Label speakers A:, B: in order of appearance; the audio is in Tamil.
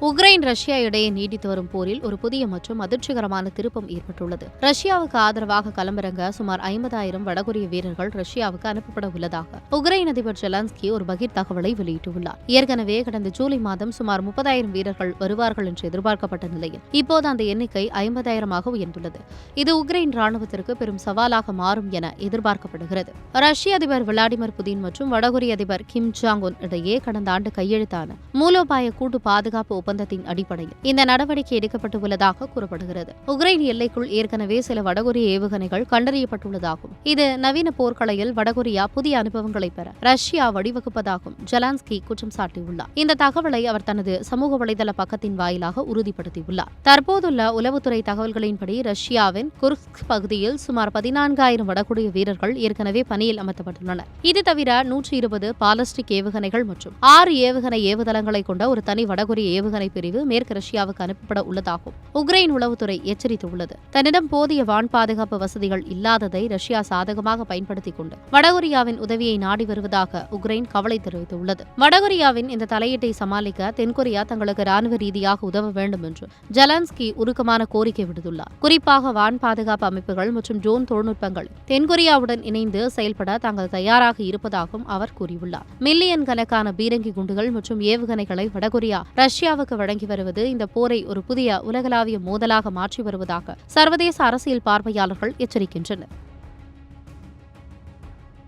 A: உக்ரைன் ரஷ்யா இடையே நீடித்து வரும் போரில் ஒரு புதிய மற்றும் அதிர்ச்சிகரமான திருப்பம் ஏற்பட்டுள்ளது. ரஷ்யாவுக்கு ஆதரவாக களமிறங்க சுமார் 50,000 வடகொரிய வீரர்கள் ரஷ்யாவுக்கு அனுப்பப்பட உள்ளதாக உக்ரைன் அதிபர் ஜெலன்ஸ்கி ஒரு பகிர் தகவலை வெளியிட்டுள்ளார். ஏற்கனவே கடந்த ஜூலை மாதம் சுமார் 30,000 வீரர்கள் வருவார்கள் என்று எதிர்பார்க்கப்பட்ட நிலையில் இப்போது அந்த எண்ணிக்கை 50,000 உயர்ந்துள்ளது. இது உக்ரைன் ராணுவத்திற்கு பெரும் சவாலாக மாறும் என எதிர்பார்க்கப்படுகிறது. ரஷ்ய அதிபர் விளாடிமிர் புதின் மற்றும் வடகொரிய அதிபர் கிம் ஜாங் உன் இடையே கடந்த ஆண்டு கையெழுத்தான மூலோபாய கூட்டு பாதுகாப்பு ஒப்பந்தத்தின் அடிப்படையில் இந்த நடவடிக்கை எடுக்கப்பட்டுள்ளதாக கூறப்படுகிறது. உக்ரைன் எல்லைக்குள் ஏற்கனவே சில வடகொரிய ஏவுகணைகள் கண்டறியப்பட்டுள்ளதாகும். இது நவீன போர்க்கலையில் வடகொரியா புதிய அனுபவங்களை பெற ரஷ்யா வழிவகுப்பதாகவும் ஜெலன்ஸ்கி குற்றம் சாட்டியுள்ளார். இந்த தகவலை அவர் தனது சமூக வலைதள பக்கத்தின் வாயிலாக உறுதிப்படுத்தியுள்ளார். தற்போதுள்ள உளவுத்துறை தகவல்களின்படி ரஷ்யாவின் குர்ஸ்க் பகுதியில் சுமார் 14,000 வடகொரிய வீரர்கள் ஏற்கனவே பணியில் அமர்த்தப்பட்டுள்ளனர். இது தவிர 120 பாலிஸ்டிக் ஏவுகணைகள் மற்றும் 6 ஏவுகணை ஏவுதளங்களை கொண்ட ஒரு தனி வடகொரிய ஏவுகணை பிரிவு மேற்கு ரஷ்யாவுக்கு அனுப்பப்பட உள்ளதாகவும் உக்ரைன் உளவுத்துறை எச்சரித்துள்ளது. தன்னிடம் போதிய வான் பாதுகாப்பு வசதிகள் இல்லாததை ரஷ்யா சாதகமாக பயன்படுத்திக் கொண்டு வடகொரியாவின் உதவியை நாடி வருவதாக உக்ரைன் கவலை தெரிவித்துள்ளது. வடகொரியாவின் இந்த தலையீட்டை சமாளிக்க தென்கொரியா தங்களுக்கு ராணுவ ரீதியாக உதவ வேண்டும் என்று ஜெலன்ஸ்கி உருக்கமான கோரிக்கை விடுத்துள்ளார். குறிப்பாக வான் பாதுகாப்பு அமைப்புகள் மற்றும் ட்ரோன் தொழில்நுட்பங்கள் தென்கொரியாவுடன் இணைந்து செயல்பட தாங்கள் தயாராக இருப்பதாகவும் அவர் கூறியுள்ளார். மில்லியன் கணக்கான பீரங்கி குண்டுகள் மற்றும் ஏவுகணைகளை வடகொரியா ரஷ்யாவுக்கு வழங்கி வருவது இந்த போரை ஒரு புதிய உலகளாவிய மோதலாக மாற்றி வருவதாக சர்வதேச அரசியல் பார்வையாளர்கள் எச்சரிக்கின்றனர்.